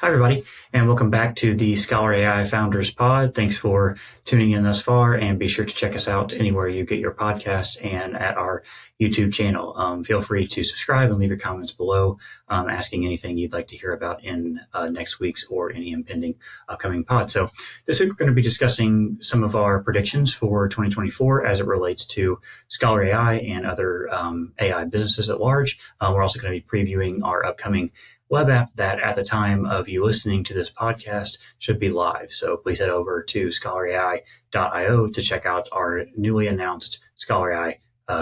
Hi, everybody, and welcome back to the ScholarAI Founders Pod. Thanks for tuning in thus far, and be sure to check us out anywhere you get your podcasts and at our YouTube channel. Feel free to subscribe and leave your comments below, asking anything you'd like to hear about in next week's or any impending upcoming pod. So this week we're going to be discussing some of our predictions for 2024 as it relates to ScholarAI and other AI businesses at large. We're also going to be previewing our upcoming web app that at the time of you listening to this podcast should be live. So please head over to scholarai.io to check out our newly announced ScholarAI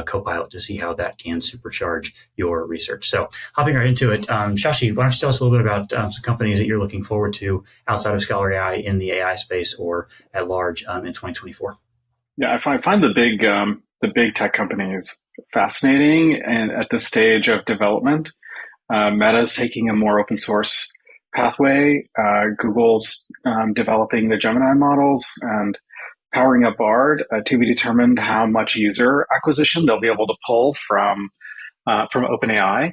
Copilot to see how that can supercharge your research. So hopping right into it, Shashi, why don't you tell us a little bit about some companies that you're looking forward to outside of ScholarAI in the AI space or at large in 2024? Yeah, I find the big tech companies fascinating and at this stage of development. Meta's taking a more open source pathway. Google's developing the Gemini models and powering up Bard to be determined how much user acquisition they'll be able to pull from OpenAI.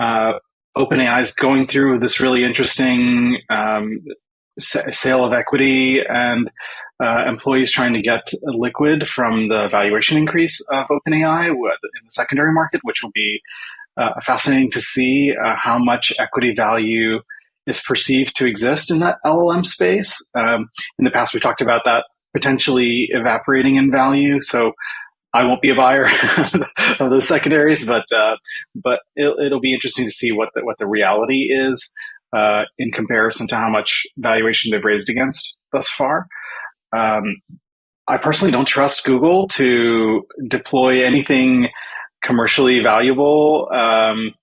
OpenAI is going through this really interesting sale of equity and employees trying to get liquid from the valuation increase of OpenAI in the secondary market, which will be fascinating to see how much equity value is perceived to exist in that LLM space. In the past, we talked about that potentially evaporating in value. So I won't be a buyer of those secondaries, but it'll be interesting to see what the reality is in comparison to how much valuation they've raised against thus far. I personally don't trust Google to deploy anything commercially valuable,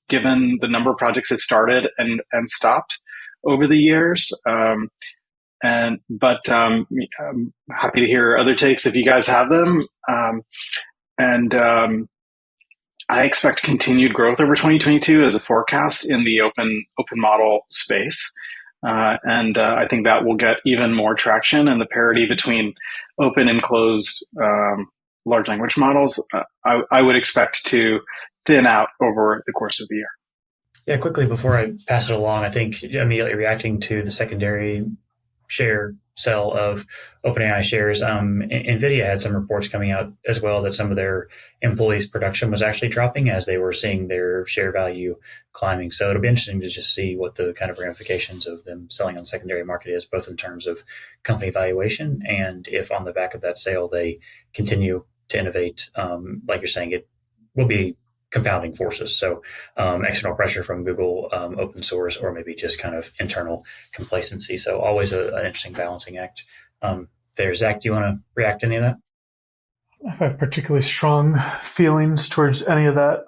given the number of projects it started and stopped over the years. But I'm happy to hear other takes if you guys have them. I expect continued growth over 2022 as a forecast in the open model space. I think that will get even more traction, and the parity between open and closed large language models, I would expect to thin out over the course of the year. Yeah, quickly before I pass it along, I think immediately reacting to the secondary share sell of OpenAI shares, NVIDIA had some reports coming out as well that some of their employees' production was actually dropping as they were seeing their share value climbing. So it'll be interesting to just see what the kind of ramifications of them selling on the secondary market is, both in terms of company valuation and if on the back of that sale they continue to innovate. Like you're saying, it will be compounding forces. So external pressure from Google, open source, or maybe just kind of internal complacency. So always an interesting balancing act. There, Zach, do you want to react to any of that? I have particularly strong feelings towards any of that.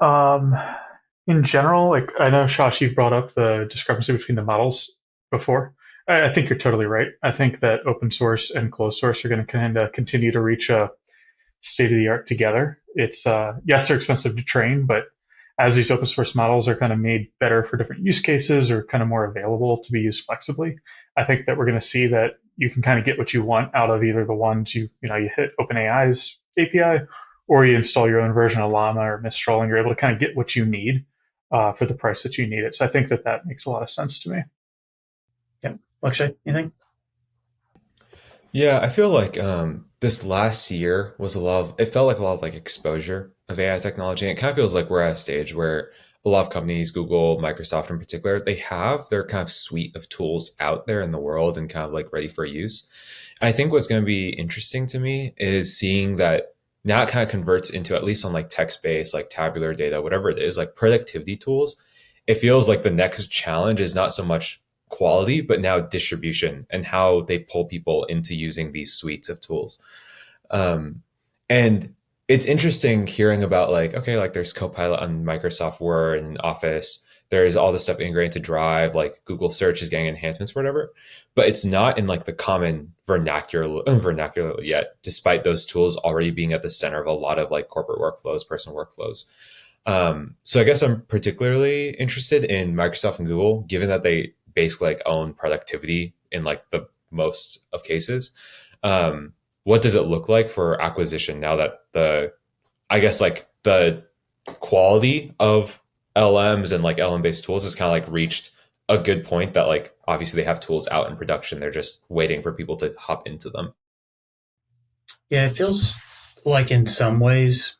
In general, like I know, Shash, you've brought up the discrepancy between the models before. I think you're totally right. I think that open source and closed source are going to kind of continue to reach a state of the art together. It's yes, they're expensive to train, but as these open source models are kind of made better for different use cases or kind of more available to be used flexibly, I think that we're going to see that you can kind of get what you want out of either the ones you hit OpenAI's API or you install your own version of Llama or Mistral, and you're able to kind of get what you need for the price that you need it. So I think that makes a lot of sense to me. Yep. Lakshay, anything? Yeah, I feel like this last year was it felt like a lot of like exposure of AI technology. And it kind of feels like we're at a stage where a lot of companies, Google, Microsoft in particular, they have their kind of suite of tools out there in the world and kind of like ready for use. I think what's going to be interesting to me is seeing that now it kind of converts into, at least on like text-based, like tabular data, whatever it is, like productivity tools. It feels like the next challenge is not so much quality, but now distribution and how they pull people into using these suites of tools. And it's interesting hearing about like, okay, like there's Copilot on Microsoft Word and Office. There's all this stuff integrated to Drive, like Google Search is getting enhancements or whatever, but it's not in like the common vernacular yet, despite those tools already being at the center of a lot of like corporate workflows, personal workflows. So I guess I'm particularly interested in Microsoft and Google, given that they basically like own productivity in like the most of cases. What does it look like for acquisition now that the quality of LLMs and like LLM based tools has kind of like reached a good point that like obviously they have tools out in production. They're just waiting for people to hop into them. Yeah, it feels like in some ways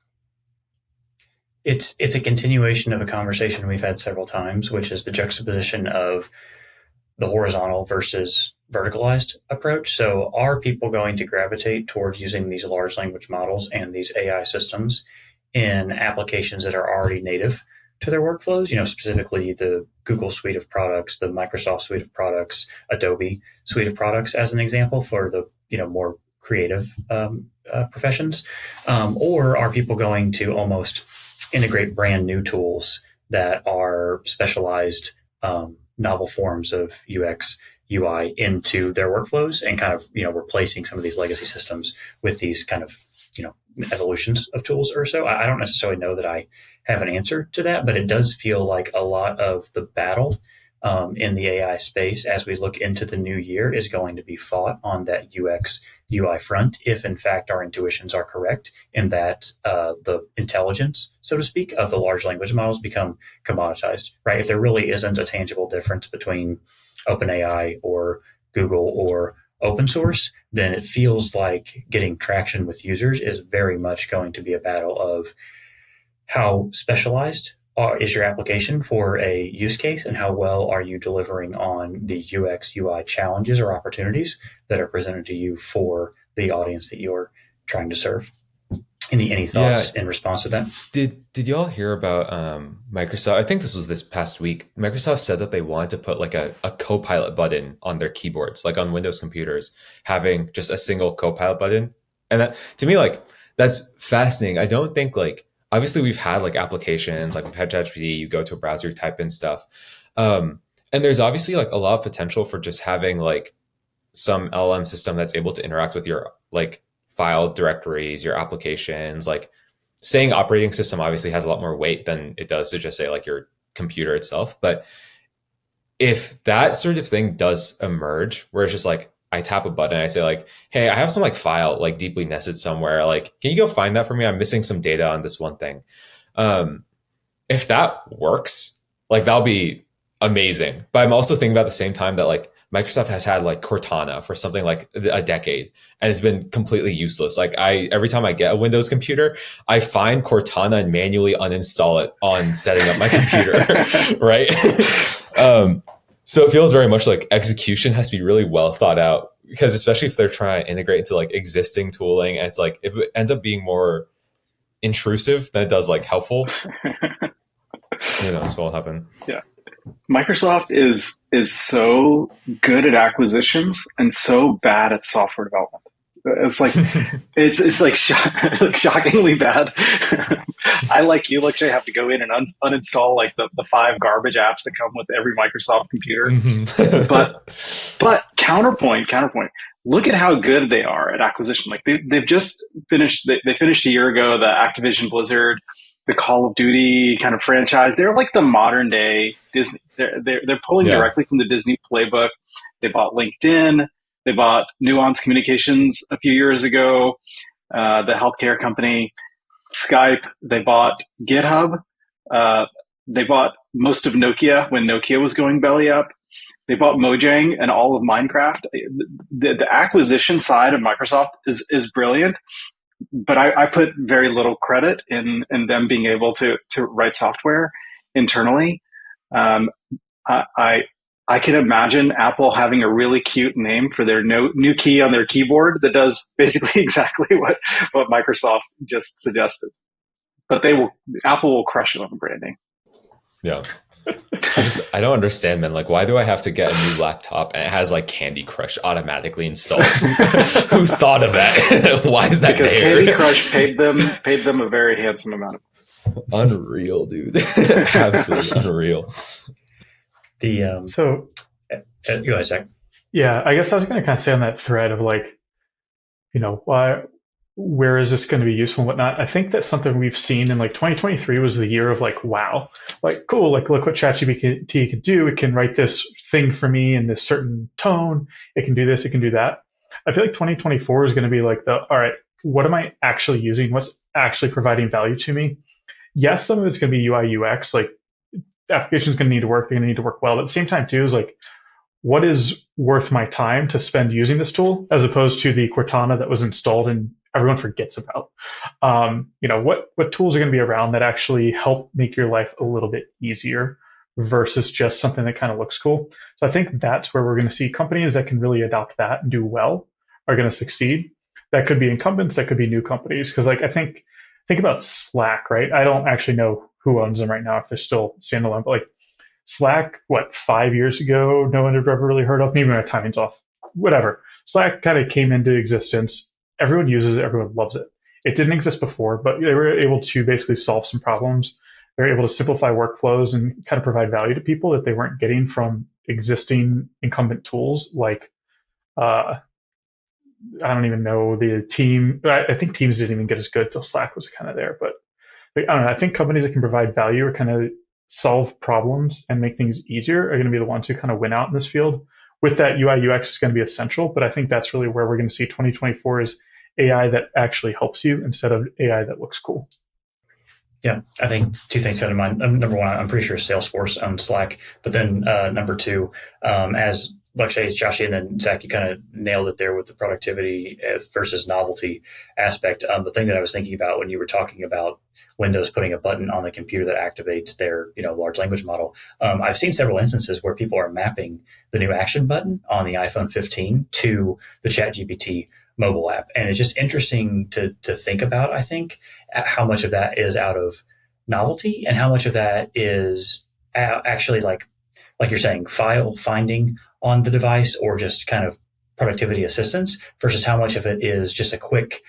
it's a continuation of a conversation we've had several times, which is the juxtaposition of the horizontal versus verticalized approach. So are people going to gravitate towards using these large language models and these AI systems in applications that are already native to their workflows? Specifically the Google suite of products, the Microsoft suite of products, Adobe suite of products, as an example, for the more creative professions, or are people going to almost integrate brand new tools that are specialized, novel forms of UX, UI into their workflows and kind of, replacing some of these legacy systems with these kind of, evolutions of tools or so? I don't necessarily know that I have an answer to that, but it does feel like a lot of the battle in the AI space as we look into the new year is going to be fought on that UX UI front, if in fact our intuitions are correct in that the intelligence, so to speak, of the large language models become commoditized, right? If there really isn't a tangible difference between OpenAI or Google or open source, then it feels like getting traction with users is very much going to be a battle of how specialized is your application for a use case, and how well are you delivering on the UX UI challenges or opportunities that are presented to you for the audience that you're trying to serve. Any thoughts in response to that? Did y'all hear about Microsoft? I think this was this past week. Microsoft said that they wanted to put like a Copilot button on their keyboards, like on Windows computers, having just a single Copilot button. And that, to me, like, that's fascinating. I don't think like, obviously we've had like applications, like we've had ChatGPT, you go to a browser, you type in stuff. And there's obviously like a lot of potential for just having like some LLM system that's able to interact with your like file directories, your applications. Like saying operating system obviously has a lot more weight than it does to just say like your computer itself. But if that sort of thing does emerge, where it's just like, I tap a button and I say like, hey, I have some like file like deeply nested somewhere. Like, can you go find that for me? I'm missing some data on this one thing. If that works, like that'll be amazing. But I'm also thinking about the same time that like Microsoft has had like Cortana for something like a decade and it's been completely useless. Like every time I get a Windows computer, I find Cortana and manually uninstall it on setting up my computer, right? So it feels very much like execution has to be really well thought out, because especially if they're trying to integrate into like existing tooling, and it's like if it ends up being more intrusive than it does like helpful, who knows what will happen. Yeah. Microsoft is so good at acquisitions and so bad at software development. It's like it's like shockingly bad. I, like you, literally have to go in and uninstall like the 5 garbage apps that come with every Microsoft computer. Mm-hmm. but counterpoint. Look at how good they are at acquisition. Like they've just finished. They finished a year ago the Activision Blizzard, the Call of Duty kind of franchise. They're like the modern day Disney. They're pulling directly from the Disney playbook. They bought LinkedIn. They bought Nuance Communications a few years ago, the healthcare company. Skype. They bought GitHub. They bought most of Nokia when Nokia was going belly up. They bought Mojang and all of Minecraft. The acquisition side of Microsoft is brilliant, but I put very little credit in them being able to write software internally. I can imagine Apple having a really cute name for their new key on their keyboard that does basically exactly what Microsoft just suggested. But Apple will crush it on the branding. Yeah. I don't understand, man. Like, why do I have to get a new laptop and it has like Candy Crush automatically installed? Who thought of that? Why is that because there? Candy Crush paid them a very handsome amount of money. Unreal, dude. Absolutely unreal. Go ahead, Zach. Yeah, I guess I was going to kind of say on that thread of like, where is this going to be useful and whatnot? I think that's something we've seen in like 2023 was the year of like, wow, like cool, like look what ChatGPT can do. It can write this thing for me in this certain tone. It can do this, it can do that. I feel like 2024 is going to be like all right, what am I actually using? What's actually providing value to me? Yes, some of it's going to be UI UX, like the application is going to need to work. They're going to need to work well. But at the same time, too, is like, what is worth my time to spend using this tool as opposed to the Cortana that was installed and everyone forgets about? What tools are going to be around that actually help make your life a little bit easier versus just something that kind of looks cool? So I think that's where we're going to see companies that can really adopt that and do well are going to succeed. That could be incumbents, that could be new companies. Because like I think about Slack, right? I don't actually know who owns them right now, if they're still standalone, but like Slack, 5 years ago, no one had ever really heard of. Maybe my timing's off. Whatever. Slack kind of came into existence. Everyone uses it. Everyone loves it. It didn't exist before, but they were able to basically solve some problems. They were able to simplify workflows and kind of provide value to people that they weren't getting from existing incumbent tools like, I don't even know, the team. I think Teams didn't even get as good till Slack was kind of there. But I don't know. I think companies that can provide value or kind of solve problems and make things easier are going to be the ones who kind of win out in this field. With that, UI UX is going to be essential, but I think that's really where we're going to see 2024 is AI that actually helps you instead of AI that looks cool. Yeah, I think two things come to mind. Number one, I'm pretty sure Salesforce owns Slack, but then number two, as Lakshay, Joshi, and then Zach, you kind of nailed it there with the productivity versus novelty aspect. The thing that I was thinking about when you were talking about Windows putting a button on the computer that activates their large language model, I've seen several instances where people are mapping the new action button on the iPhone 15 to the ChatGPT mobile app. And it's just interesting to think about, I think, how much of that is out of novelty and how much of that is actually like you're saying, file finding on the device or just kind of productivity assistance versus how much of it is just a quick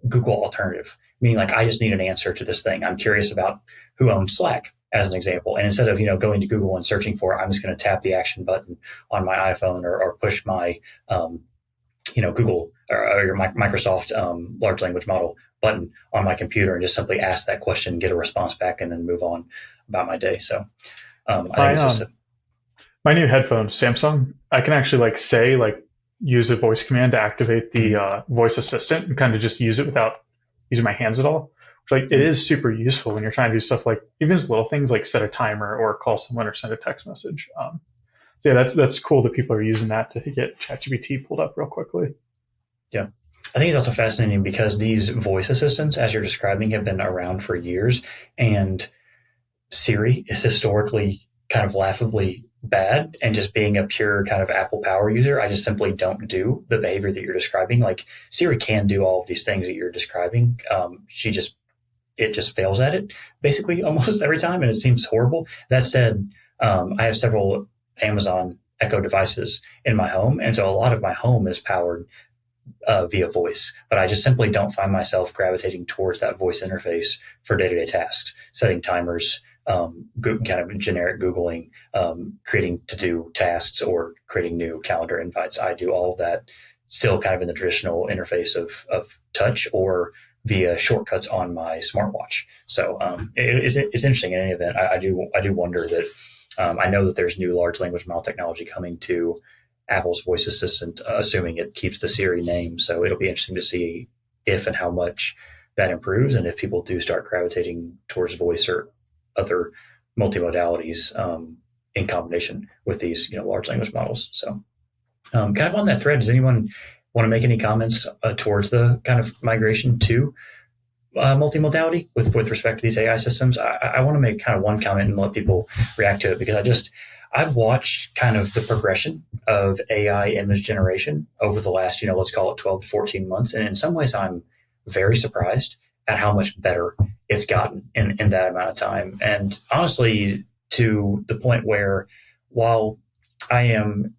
Google alternative. Meaning like, I just need an answer to this thing. I'm curious about who owns Slack as an example. And instead of, going to Google and searching for it, I'm just going to tap the action button on my iPhone or push my, Google or your Microsoft large language model button on my computer and just simply ask that question, get a response back, and then move on about my day. So I think it's just my new headphones, Samsung, I can actually use a voice command to activate the voice assistant and kind of just use it without using my hands at all. It is super useful when you're trying to do stuff like even just little things like set a timer or call someone or send a text message. So yeah, that's cool that people are using that to get ChatGPT pulled up real quickly. Yeah. I think it's also fascinating because these voice assistants, as you're describing, have been around for years, and Siri is historically kind of laughably bad, and just being a pure kind of Apple Power user, I just simply don't do the behavior that you're describing. Like Siri can do all of these things that you're describing. It just fails at it basically almost every time, and it seems horrible. That said, I have several Amazon Echo devices in my home, and so a lot of my home is powered via voice, but I just simply don't find myself gravitating towards that voice interface for day-to-day tasks, setting timers, kind of generic Googling, creating to-do tasks or creating new calendar invites. I do all of that still kind of in the traditional interface of touch or via shortcuts on my smartwatch. So it's interesting in any event. I do wonder that I know that there's new large language model technology coming to Apple's voice assistant, assuming it keeps the Siri name. So it'll be interesting to see if and how much that improves, and if people do start gravitating towards voice or other multimodalities in combination with these large language models. So kind of on that thread, does anyone want to make any comments towards the kind of migration to multimodality with respect to these AI systems? I want to make kind of one comment and let people react to it, because I've watched kind of the progression of AI image generation over the last, let's call it 12 to 14 months. And in some ways, I'm very surprised at how much better it's gotten in that amount of time. And honestly, to the point where while I am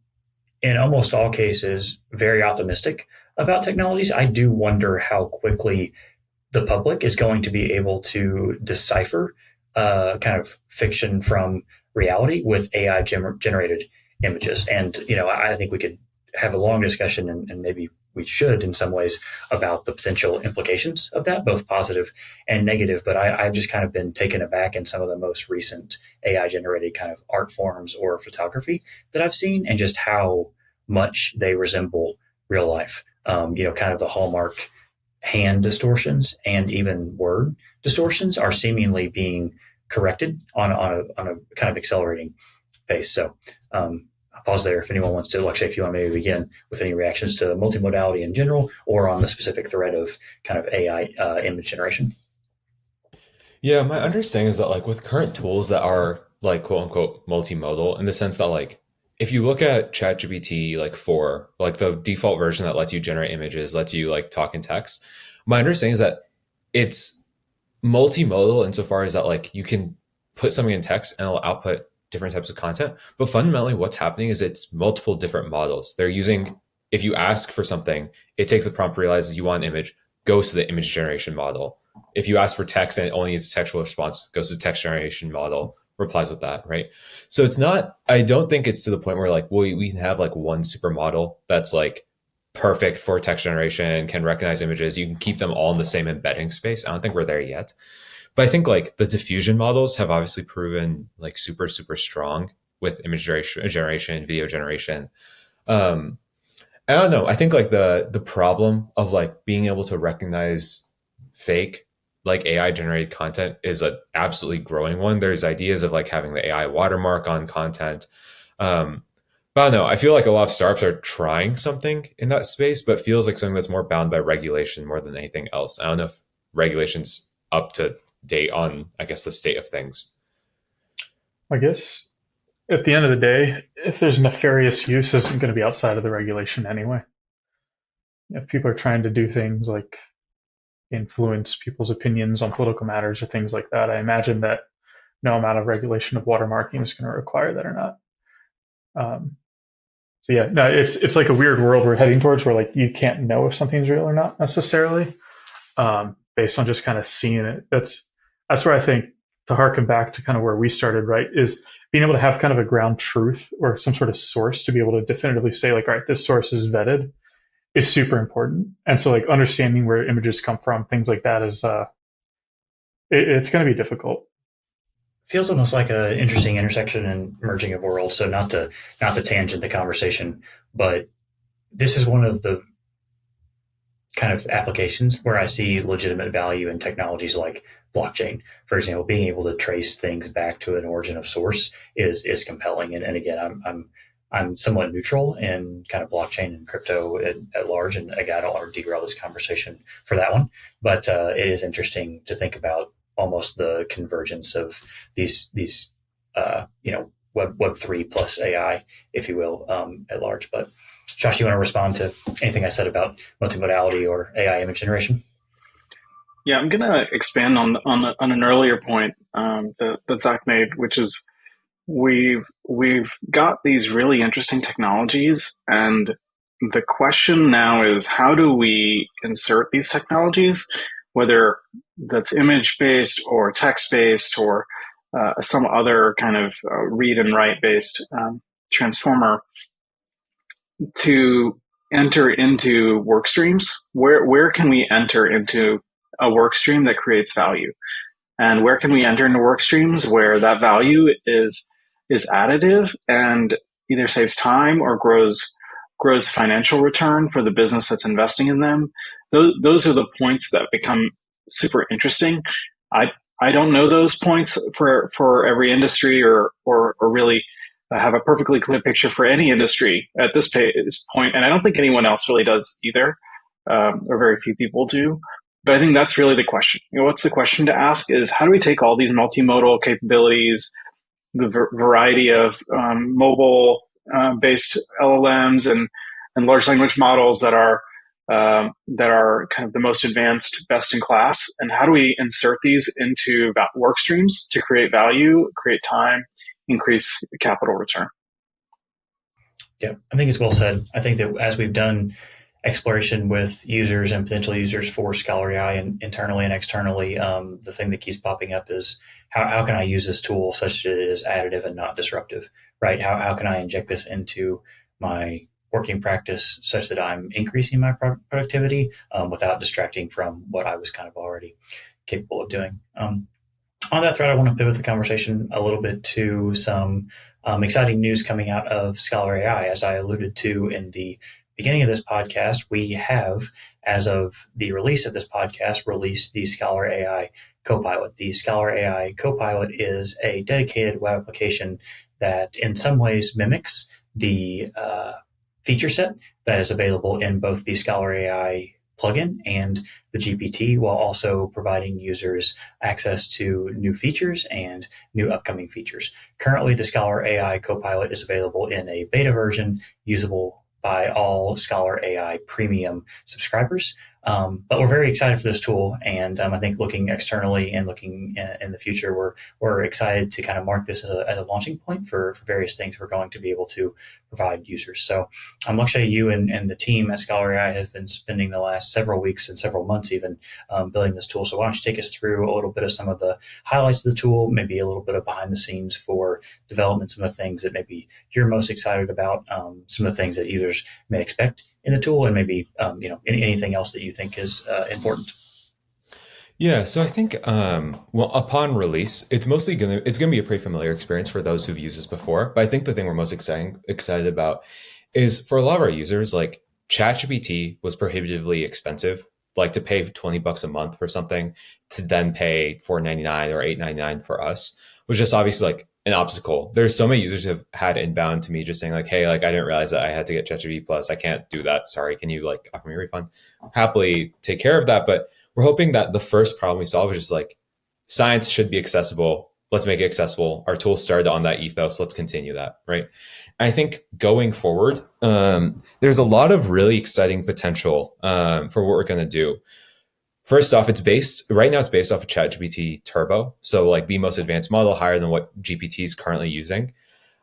in almost all cases very optimistic about technologies, I do wonder how quickly the public is going to be able to decipher kind of fiction from reality with AI generated images. And, I think we could have a long discussion, and maybe we should in some ways, about the potential implications of that, both positive and negative. But I've just kind of been taken aback in some of the most recent AI generated kind of art forms or photography that I've seen, and just how much they resemble real life. Kind of the hallmark hand distortions and even word distortions are seemingly being corrected on a kind of accelerating pace. So I'll pause there if anyone wants to. Lakshay, if you want to maybe begin with any reactions to multimodality in general or on the specific thread of kind of AI image generation. Yeah, my understanding is that like with current tools that are like quote unquote multimodal, in the sense that like if you look at ChatGPT like 4, like the default version that lets you generate images, lets you like talk in text, my understanding is that it's multimodal insofar as that like you can put something in text and it'll output different types of content. But fundamentally what's happening is it's multiple different models. They're using, if you ask for something, it takes the prompt, realizes you want an image, goes to the image generation model. If you ask for text and it only needs a textual response, goes to the text generation model, replies with that, right? So it's not, I don't think it's to the point where like, well, we can have like one supermodel that's like perfect for text generation, can recognize images. You can keep them all in the same embedding space. I don't think we're there yet. But I think like the diffusion models have obviously proven like super, super strong with image generation, video generation. I don't know. I think like the problem of like being able to recognize fake like AI generated content is an absolutely growing one. There's ideas of like having the AI watermark on content. But I don't know. I feel like a lot of startups are trying something in that space, but feels like something that's more bound by regulation more than anything else. I don't know if regulation's up to date on, I guess, the state of things. I guess at the end of the day, if there's nefarious use, isn't going to be outside of the regulation anyway. If people are trying to do things like influence people's opinions on political matters or things like that, I imagine that no amount of regulation of watermarking is going to require that or not. So yeah, no, it's like a weird world we're heading towards where like you can't know if something's real or not necessarily, based on just kind of seeing it. That's where I think, to harken back to kind of where we started, right, is being able to have kind of a ground truth or some sort of source to be able to definitively say like, all right, this source is vetted, is super important. And so like understanding where images come from, things like that is it's going to be difficult. Feels almost like an interesting intersection and merging of worlds. So not to tangent the conversation, but this is one of the kind of applications where I see legitimate value in technologies like blockchain. For example, being able to trace things back to an origin of source is compelling. And again, I'm somewhat neutral in kind of blockchain and crypto at large. And again, I don't want to derail this conversation for that one, but it is interesting to think about almost the convergence of these Web3 plus AI, if you will, at large. But Josh, you want to respond to anything I said about multimodality or AI image generation? Yeah, I'm going to expand on an earlier point that Zach made, which is we've got these really interesting technologies, and the question now is how do we insert these technologies, whether that's image based or text based or some other kind of read and write based transformer, to enter into work streams. Where can we enter into a work stream that creates value, and where can we enter into work streams where that value is additive and either saves time or grows financial return for the business that's investing in them? Those are the points that become super interesting. I don't know those points for every industry or really have a perfectly clear picture for any industry at this point, and I don't think anyone else really does either, or very few people do. But I think that's really the question. What's the question to ask is how do we take all these multimodal capabilities, the variety of mobile based LLMs and large language models that are kind of the most advanced, best in class, and how do we insert these into work streams to create value, create time, increase capital return? Yeah, I think it's well said. I think that as we've done exploration with users and potential users for ScholarAI and internally and externally, the thing that keeps popping up is how can I use this tool such that it is additive and not disruptive, right? How can I inject this into my working practice such that I'm increasing my productivity without distracting from what I was kind of already capable of doing. On that thread, I want to pivot the conversation a little bit to some exciting news coming out of ScholarAI. As I alluded to in the beginning of this podcast, we have, as of the release of this podcast, released the ScholarAI Copilot. The ScholarAI Copilot is a dedicated web application that in some ways mimics the feature set that is available in both the ScholarAI plugin and the GPT, while also providing users access to new features and new upcoming features. Currently, the ScholarAI Copilot is available in a beta version usable by all ScholarAI premium subscribers. But we're very excited for this tool, and I think looking externally and looking in the future, we're excited to kind of mark this as a launching point for various things we're going to be able to provide users. So, Lakshay, you and the team at ScholarAI have been spending the last several weeks and several months even building this tool. So why don't you take us through a little bit of some of the highlights of the tool, maybe a little bit of behind the scenes for development, some of the things that maybe you're most excited about, some of the things that users may expect in the tool, and maybe anything else that you think is important. Yeah, so I think upon release, it's gonna be a pretty familiar experience for those who've used this before. But I think the thing we're most excited about is for a lot of our users, like ChatGPT was prohibitively expensive, like to pay $20 a month for something to then pay $4.99 or $8.99 for us was just obviously like an obstacle. There's so many users who have had inbound to me just saying like, hey, like I didn't realize that I had to get ChatGPT Plus. I can't do that. Sorry, can you like offer me a refund? Happily take care of that, but we're hoping that the first problem we solve is just like science should be accessible. Let's make it accessible. Our tool started on that ethos. Let's continue that, right? I think going forward, there's a lot of really exciting potential for what we're going to do. First off, right now it's based off of ChatGPT Turbo. So like the most advanced model, higher than what GPT is currently using.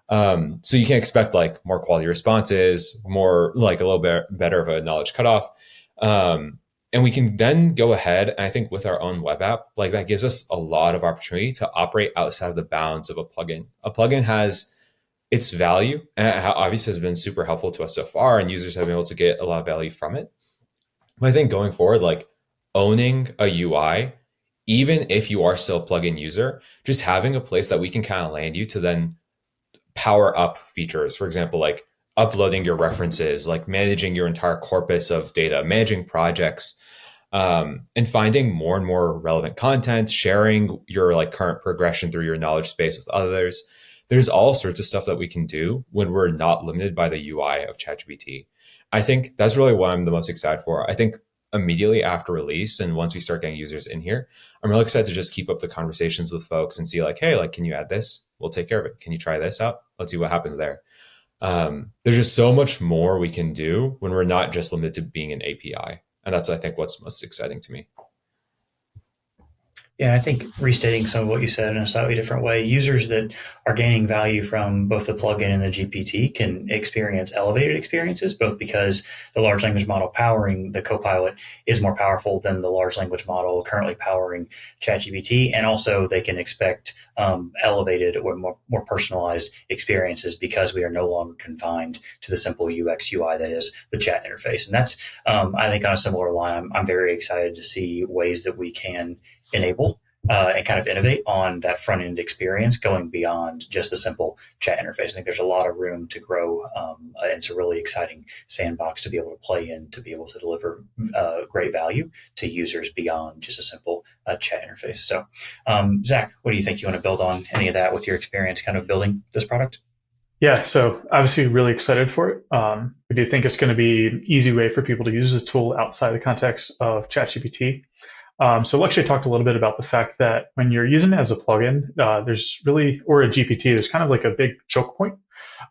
So you can expect like more quality responses, more like a little bit better of a knowledge cutoff. And we can then go ahead, and I think with our own web app, like that gives us a lot of opportunity to operate outside of the bounds of a plugin. A plugin has its value, and obviously has been super helpful to us so far, and users have been able to get a lot of value from it. But I think going forward, like owning a UI, even if you are still a plugin user, just having a place that we can kind of land you to then power up features. For example, like uploading your references, like managing your entire corpus of data, managing projects, and finding more and more relevant content, sharing your like current progression through your knowledge space with others. There's all sorts of stuff that we can do when we're not limited by the UI of ChatGPT. I think that's really what I'm the most excited for. I think immediately after release and once we start getting users in here, I'm really excited to just keep up the conversations with folks and see like, hey, like, can you add this? We'll take care of it. Can you try this out? Let's see what happens there. There's just so much more we can do when we're not just limited to being an API. And that's, I think, what's most exciting to me. Yeah, I think restating some of what you said in a slightly different way, users that are gaining value from both the plugin and the GPT can experience elevated experiences, both because the large language model powering the Copilot is more powerful than the large language model currently powering ChatGPT, and also they can expect elevated or more personalized experiences because we are no longer confined to the simple UX UI that is the chat interface. And that's, I think, on a similar line, I'm very excited to see ways that we can enable and kind of innovate on that front end experience going beyond just the simple chat interface. I think there's a lot of room to grow. And it's a really exciting sandbox to be able to play in, to be able to deliver great value to users beyond just a simple chat interface. So, Zach, what do you think? You want to build on any of that with your experience kind of building this product? Yeah, so obviously really excited for it. We do think it's going to be an easy way for people to use this tool outside the context of ChatGPT. So Lakshay talked a little bit about the fact that when you're using it as a plugin, there's really, or a GPT, there's kind of like a big choke point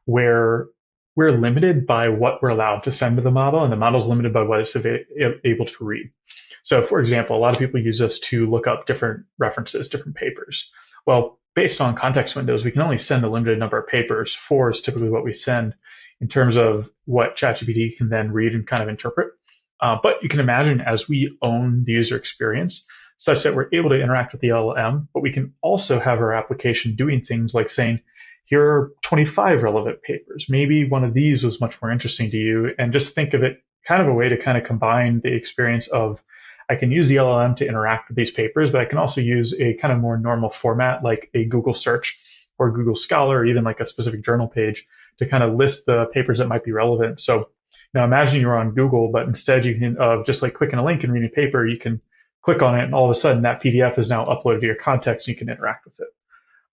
where we're limited by what we're allowed to send to the model, and the model's limited by what it's able to read. So for example, a lot of people use this to look up different references, different papers. Well, based on context windows, we can only send a limited number of papers. 4 is typically what we send in terms of what ChatGPT can then read and kind of interpret. But you can imagine as we own the user experience such that we're able to interact with the LLM, but we can also have our application doing things like saying, here are 25 relevant papers. Maybe one of these was much more interesting to you. And just think of it kind of a way to kind of combine the experience of, I can use the LLM to interact with these papers, but I can also use a kind of more normal format like a Google search or Google Scholar, or even like a specific journal page to kind of list the papers that might be relevant. So now imagine you're on Google, but instead you can, of just like clicking a link and reading a paper, you can click on it, and all of a sudden that PDF is now uploaded to your contacts and you can interact with it.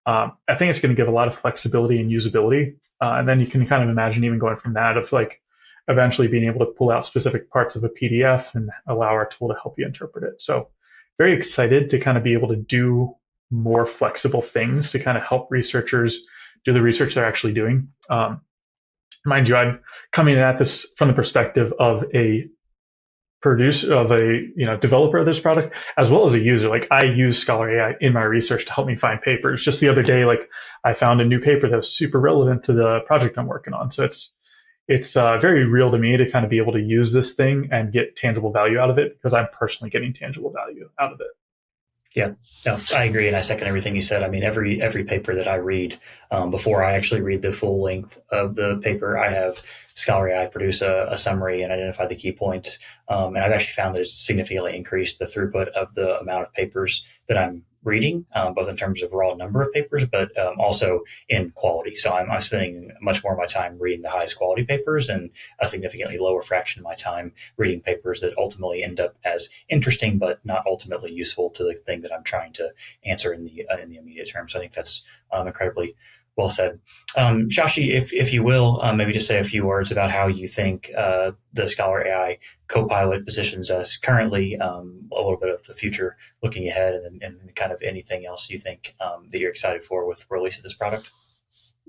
I think it's going to give a lot of flexibility and usability. And then you can kind of imagine even going from that of like eventually being able to pull out specific parts of a PDF and allow our tool to help you interpret it. So very excited to kind of be able to do more flexible things to kind of help researchers do the research they're actually doing. Mind you, I'm coming at this from the perspective of a developer of this product, as well as a user. Like I use ScholarAI in my research to help me find papers. Just the other day, like I found a new paper that was super relevant to the project I'm working on. So it's very real to me to kind of be able to use this thing and get tangible value out of it, because I'm personally getting tangible value out of it. Yeah, no, I agree, and I second everything you said. I mean, every paper that I read, before I actually read the full length of the paper, I have ScholarAI produce a summary and identify the key points. And I've actually found that it's significantly increased the throughput of the amount of papers that I'm reading, both in terms of raw number of papers, but also in quality. So I'm spending much more of my time reading the highest quality papers and a significantly lower fraction of my time reading papers that ultimately end up as interesting, but not ultimately useful to the thing that I'm trying to answer in the immediate term. So I think that's incredibly well said. Shashi, if you will, maybe just say a few words about how you think the ScholarAI Copilot positions us currently, a little bit of the future looking ahead, and kind of anything else you think that you're excited for with the release of this product.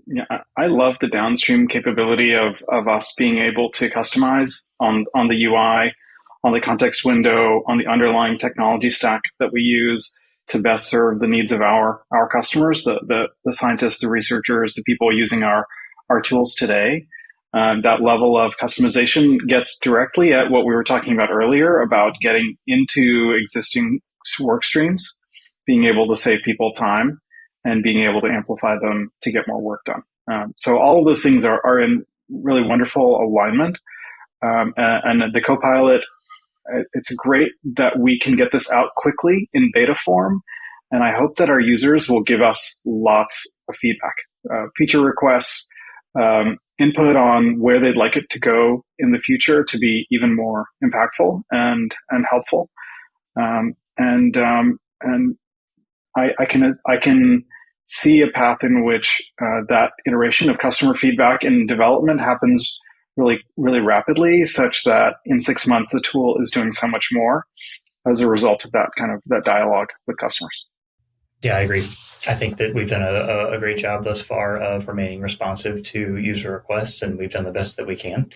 Yeah, I love the downstream capability of us being able to customize on the UI, on the context window, on the underlying technology stack that we use to best serve the needs of our customers, the scientists, the researchers, the people using our tools today. That level of customization gets directly at what we were talking about earlier about getting into existing work streams, being able to save people time, and being able to amplify them to get more work done. So all of those things are in really wonderful alignment. And the Copilot, it's great that we can get this out quickly in beta form. And I hope that our users will give us lots of feedback, feature requests, input on where they'd like it to go in the future to be even more impactful and helpful. And I can see a path in which that iteration of customer feedback and development happens really, really rapidly, such that in 6 months the tool is doing so much more as a result of that dialogue with customers. Yeah, I agree. I think that we've done a great job thus far of remaining responsive to user requests, and we've done the best that we can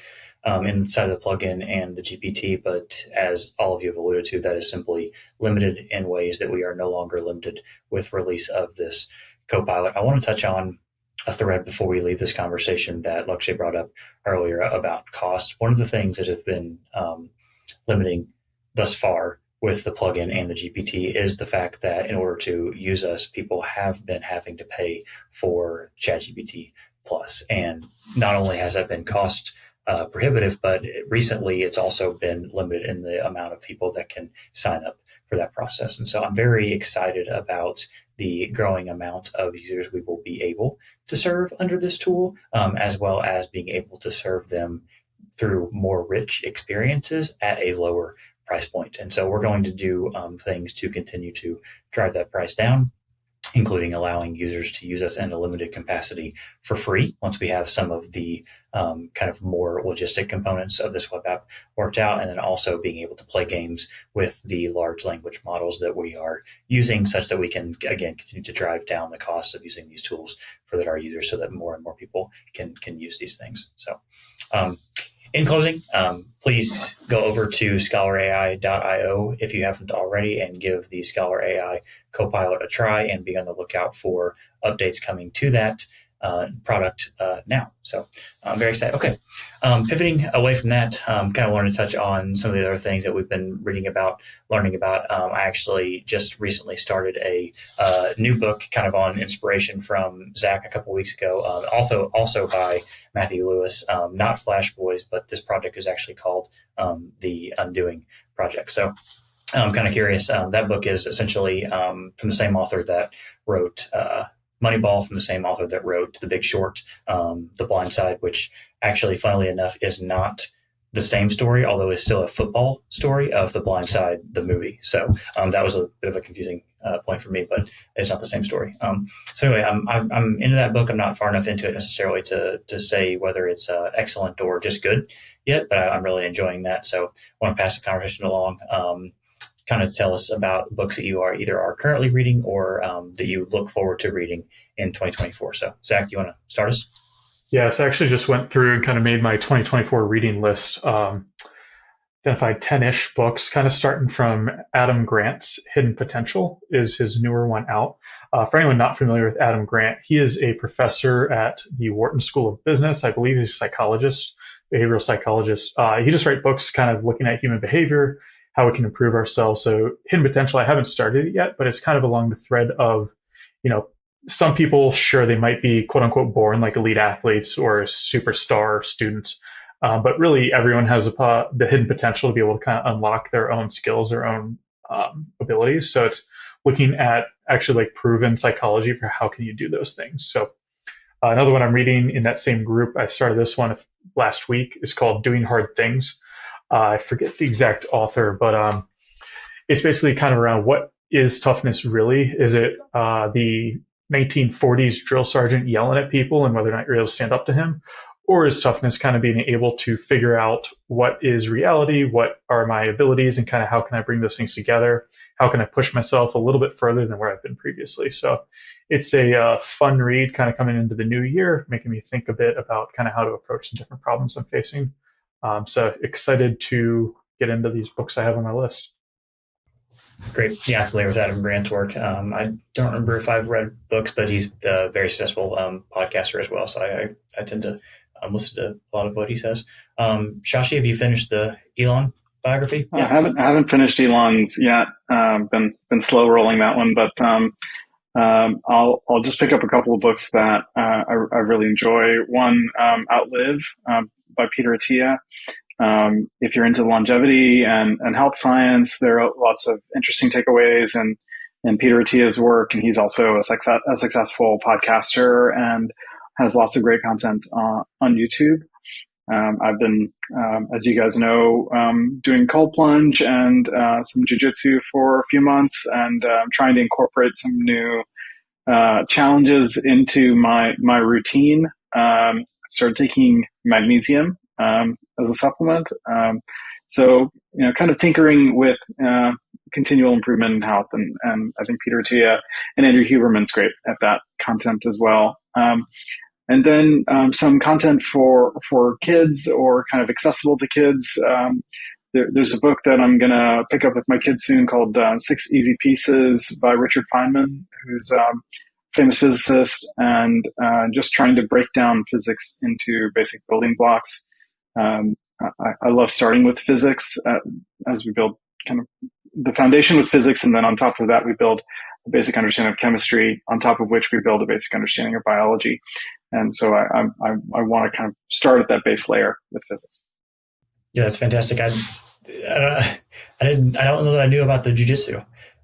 inside of the plugin and the GPT. But as all of you have alluded to, that is simply limited in ways that we are no longer limited with release of this Copilot. I want to touch on a thread before we leave this conversation that Lakshay brought up earlier about cost. One of the things that have been limiting thus far with the plugin and the GPT is the fact that in order to use us, people have been having to pay for ChatGPT Plus. And not only has that been cost prohibitive, but recently it's also been limited in the amount of people that can sign up for that process. And so I'm very excited about the growing amount of users we will be able to serve under this tool, as well as being able to serve them through more rich experiences at a lower price point. And so we're going to do things to continue to drive that price down, including allowing users to use us in a limited capacity for free once we have some of the kind of more logistic components of this web app worked out, and then also being able to play games with the large language models that we are using, such that we can, again, continue to drive down the cost of using these tools for our users so that more and more people can use these things. So in closing, please go over to scholarai.io if you haven't already and give the ScholarAI Copilot a try, and be on the lookout for updates coming to that product now. So I'm very excited. Okay. Pivoting away from that, kind of wanted to touch on some of the other things that we've been reading about, learning about. I actually just recently started a new book kind of on inspiration from Zach a couple weeks ago, also by Matthew Lewis, not Flash Boys, but this project is actually called The Undoing Project. So I'm kind of curious. That book is essentially from the same author that wrote Moneyball, from the same author that wrote The Big Short, The Blind Side, which actually, funnily enough, is not the same story, although it's still a football story of The Blind Side, the movie. So that was a bit of a confusing point for me, but it's not the same story. So anyway, I'm into that book. I'm not far enough into it necessarily to say whether it's excellent or just good yet, but I'm really enjoying that. So I want to pass the conversation along. Kind of tell us about books that you are currently reading or that you look forward to reading in 2024. So Zach, you want to start us? Yes, I actually just went through and kind of made my 2024 reading list. Identified 10-ish books, kind of starting from Adam Grant's Hidden Potential is his newer one out. For anyone not familiar with Adam Grant, he is a professor at the Wharton School of Business. I believe he's a psychologist, behavioral psychologist. He just writes books kind of looking at human behavior, how we can improve ourselves. So Hidden Potential, I haven't started it yet, but it's kind of along the thread of, some people, sure, they might be quote unquote born like elite athletes or superstar students. But really, everyone has the hidden potential to be able to kind of unlock their own skills, their own abilities. So it's looking at actually like proven psychology for how can you do those things. So another one I'm reading in that same group, I started this one last week, is called Doing Hard Things. I forget the exact author, but it's basically kind of around what is toughness really? Is it the 1940s drill sergeant yelling at people and whether or not you're able to stand up to him? Or is toughness kind of being able to figure out what is reality, what are my abilities, and kind of how can I bring those things together? How can I push myself a little bit further than where I've been previously? So it's a fun read kind of coming into the new year, making me think a bit about kind of how to approach some different problems I'm facing. So excited to get into these books I have on my list. Great. Yeah, I'm familiar with Adam Grant's work. I don't remember if I've read books, but he's a very successful podcaster as well. So I tend to listen to a lot of what he says. Shashi, have you finished the Elon biography? Yeah. I haven't finished Elon's yet. Been slow rolling that one, but I'll just pick up a couple of books that I really enjoy. One, Outlive by Peter Attia. If you're into longevity and health science, there are lots of interesting takeaways in Peter Attia's work, and he's also a successful podcaster and has lots of great content on YouTube. I've been, as you guys know, doing cold plunge and some jiu-jitsu for a few months, and trying to incorporate some new challenges into my routine. Started taking magnesium as a supplement. So, kind of tinkering with continual improvement in health. And I think Peter Attia and Andrew Huberman's great at that content as well. And then some content for kids or kind of accessible to kids. There's a book that I'm going to pick up with my kids soon called 6 Easy Pieces by Richard Feynman, who's a famous physicist, and just trying to break down physics into basic building blocks. I love starting with physics as we build kind of the foundation with physics, and then on top of that, we build a basic understanding of chemistry, on top of which we build a basic understanding of biology. And so I want to kind of start at that base layer with physics. Yeah, that's fantastic. I don't know that I knew about the jiu-jitsu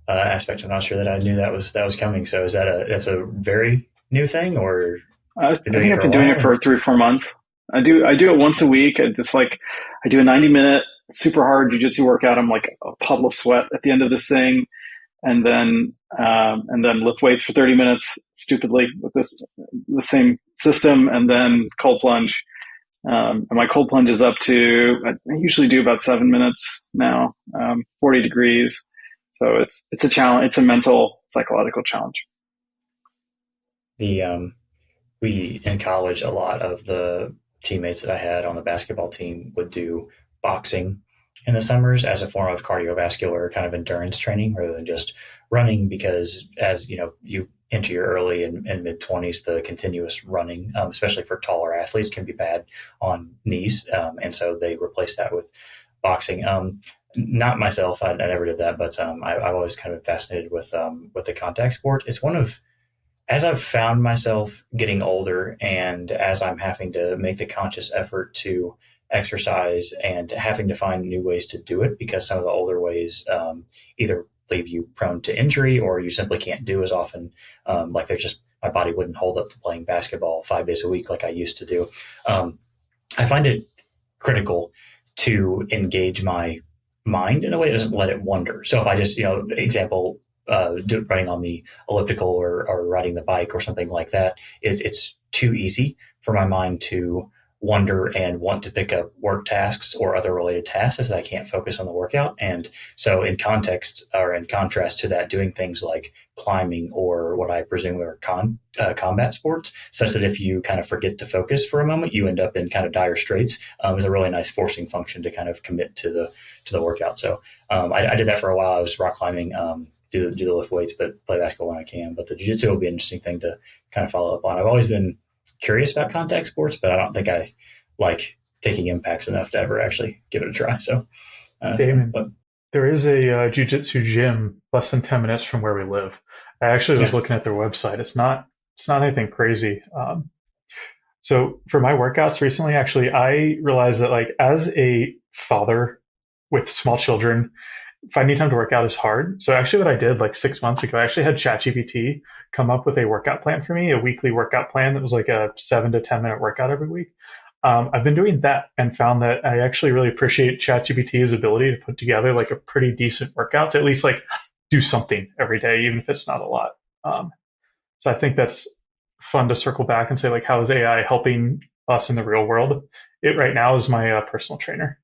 aspect. I'm not sure that I knew that was coming. So is that's a very new thing, or I think I've been doing it for 3 or 4 months. I do it once a week. It's like I do a 90-minute super hard jiu-jitsu workout. I'm like a puddle of sweat at the end of this thing, and then lift weights for 30 minutes stupidly with the same system, and then cold plunge. And my cold plunge is up to, I usually do about 7 minutes now, 40 degrees. So it's a challenge. It's a mental, psychological challenge. We in college, a lot of the teammates that I had on the basketball team would do boxing in the summers as a form of cardiovascular kind of endurance training rather than just running, because as you enter your early and mid 20s, the continuous running, especially for taller athletes, can be bad on knees. And so they replaced that with boxing. Not myself, I never did that, but I've always kind of been fascinated with the contact sport. It's one of, as I've found myself getting older and as I'm having to make the conscious effort to exercise and having to find new ways to do it, because some of the older ways either leave you prone to injury or you simply can't do as often. Like my body wouldn't hold up to playing basketball 5 days a week like I used to do. I find it critical to engage my mind in a way that doesn't let it wander. So if I just, example, running on the elliptical or riding the bike or something like that, it's too easy for my mind to wander and want to pick up work tasks or other related tasks that I can't focus on the workout. And so in context or in contrast to that, doing things like climbing or what I presume are combat sports, such that if you kind of forget to focus for a moment, you end up in kind of dire straits, is a really nice forcing function to kind of commit to the workout. So I did that for a while. I was rock climbing, do the lift weights, but play basketball when I can. But the jiu-jitsu will be an interesting thing to kind of follow up on. I've always been curious about contact sports, but I don't think I like taking impacts enough to ever actually give it a try. So, there is a jiu-jitsu gym less than 10 minutes from where we live. I actually was looking at their website. It's not anything crazy. So for my workouts recently, actually, I realized that like as a father with small children, finding time to work out is hard. So actually what I did like 6 months ago, I actually had ChatGPT come up with a workout plan for me, a weekly workout plan that was like a 7 to 10 minute workout every week. I've been doing that and found that I actually really appreciate ChatGPT's ability to put together like a pretty decent workout to at least like do something every day, even if it's not a lot. So I think that's fun to circle back and say like, how is AI helping us in the real world? It right now is my personal trainer.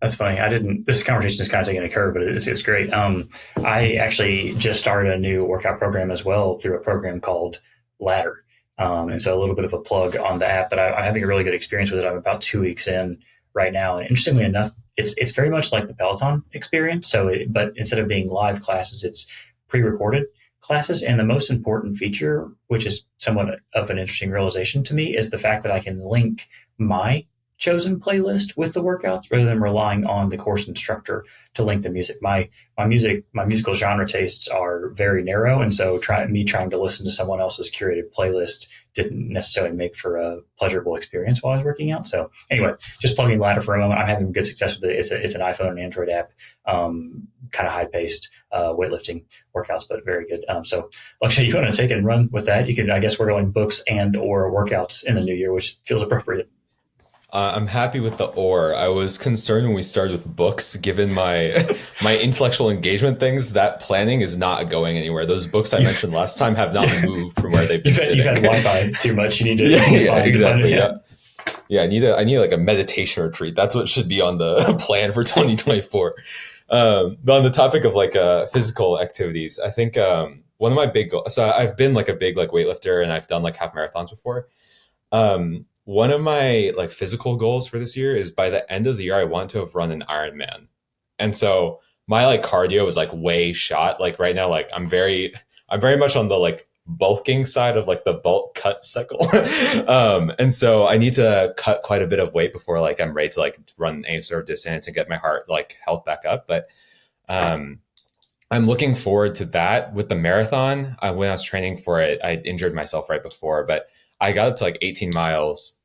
That's funny. This conversation is kind of taking a curve, but it's great. I actually just started a new workout program as well through a program called Ladder. And so a little bit of a plug on the app, but I'm having a really good experience with it. I'm about 2 weeks in right now. And interestingly enough, it's very much like the Peloton experience. But instead of being live classes, it's pre-recorded classes. And the most important feature, which is somewhat of an interesting realization to me, is the fact that I can link my chosen playlist with the workouts rather than relying on the course instructor to link the music. My musical genre tastes are very narrow, and so trying to listen to someone else's curated playlist didn't necessarily make for a pleasurable experience while I was working out. So anyway, just plugging Ladder for a moment. I'm having good success with it. It's an iPhone and Android app, kind of high paced weightlifting workouts, but very good. So Lakshay, you want to take it and run with that? You can. I guess we're going books and or workouts in the new year, which feels appropriate. I'm happy with the or. I was concerned when we started with books, given my intellectual engagement things, that planning is not going anywhere. Those books I mentioned last time have not moved from where they've been sitting. You've had Wi-Fi too much. You need to exactly. Yeah. I need like a meditation retreat. That's what should be on the plan for 2024. But on the topic of like physical activities, I think one of my big goals. So I've been like a big like weightlifter, and I've done like half marathons before. One of my like physical goals for this year is by the end of the year, I want to have run an Ironman. And so my like cardio is like way shot. Like right now, like I'm very much on the like bulking side of like the bulk cut cycle. And so I need to cut quite a bit of weight before like I'm ready to like run any sort of distance and get my heart like health back up. But I'm looking forward to that with the marathon. When I was training for it, I injured myself right before, but I got up to like 18 miles.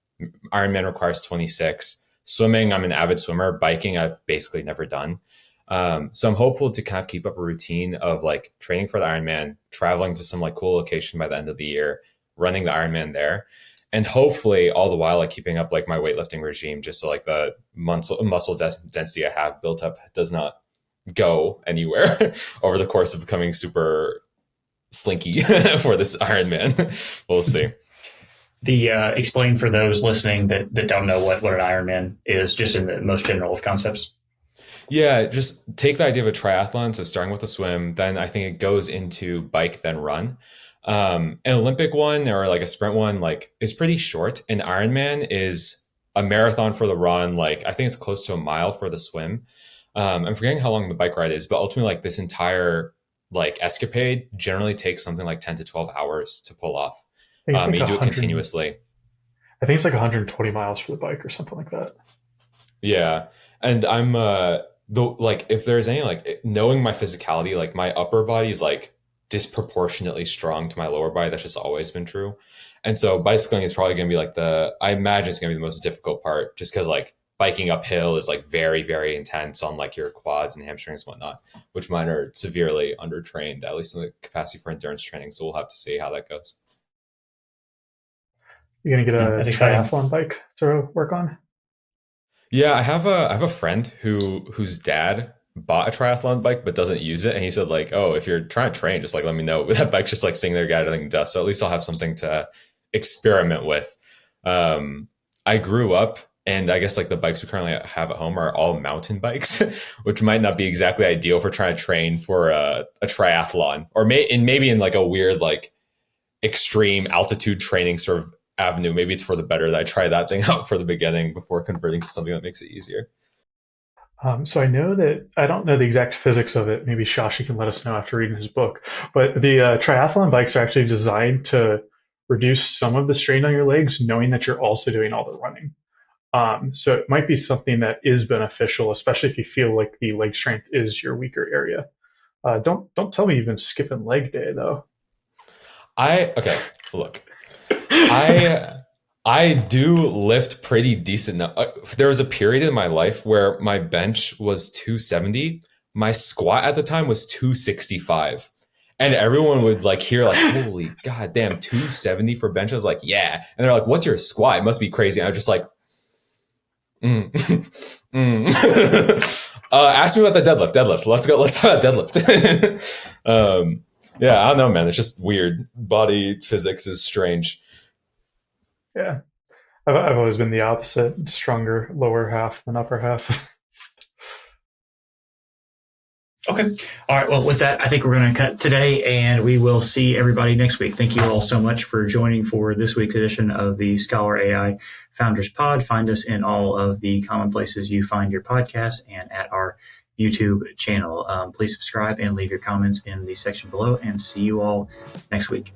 Ironman requires 26. Swimming, I'm an avid swimmer. Biking, I've basically never done. So I'm hopeful to kind of keep up a routine of like training for the Ironman, traveling to some like cool location by the end of the year, running the Ironman there. And hopefully all the while like keeping up like my weightlifting regime, just so like the muscle density I have built up does not go anywhere over the course of becoming super slinky for this Ironman. We'll see. Explain for those listening that don't know what an Ironman is, just in the most general of concepts. Yeah, just take the idea of a triathlon. So starting with a swim, then I think it goes into bike, then run. An Olympic one or like a sprint one, like is pretty short. An Ironman is a marathon for the run. Like I think it's close to a mile for the swim. I'm forgetting how long the bike ride is, but ultimately like this entire like escapade generally takes something like 10 to 12 hours to pull off. Like you do it continuously. I think it's like 120 miles for the bike or something like that. Yeah. And I'm like if there's any like knowing my physicality, like my upper body is like disproportionately strong to my lower body. That's just always been true. And so bicycling is probably going to be like I imagine it's going to be the most difficult part, just because like biking uphill is like very, very intense on like your quads and hamstrings and whatnot, which mine are severely undertrained, at least in the capacity for endurance training. So we'll have to see how that goes. You're going to get a triathlon bike to work on? Yeah, I have a friend whose dad bought a triathlon bike but doesn't use it, and he said like, "Oh, if you're trying to train, just like let me know." But that bike's just like sitting there gathering dust, so at least I'll have something to experiment with. I grew up, and I guess like the bikes we currently have at home are all mountain bikes, which might not be exactly ideal for trying to train for a triathlon, or maybe in like a weird like extreme altitude training sort of avenue. Maybe it's for the better that I try that thing out for the beginning before converting to something that makes it easier. So I know that I don't know the exact physics of it. Maybe Shashi can let us know after reading his book. But the triathlon bikes are actually designed to reduce some of the strain on your legs, knowing that you're also doing all the running. So it might be something that is beneficial, especially if you feel like the leg strength is your weaker area. Don't tell me you've been skipping leg day though. Okay, look, I I do lift pretty decent now. There was a period in my life where my bench was 270. My squat at the time was 265. And everyone would like hear like, holy goddamn, 270 for bench. I was like, yeah. And they're like, what's your squat? It must be crazy. And I was just like, mm. Ask me about the deadlift. Deadlift. Let's go. Let's have a deadlift. Yeah, I don't know, man. It's just weird. Body physics is strange. Yeah, I've always been the opposite, stronger lower half than upper half. Okay. All right. Well, with that, I think we're going to cut today, and we will see everybody next week. Thank you all so much for joining for this week's edition of the ScholarAI Founders Pod. Find us in all of the common places you find your podcasts and at our YouTube channel. Please subscribe and leave your comments in the section below, and see you all next week.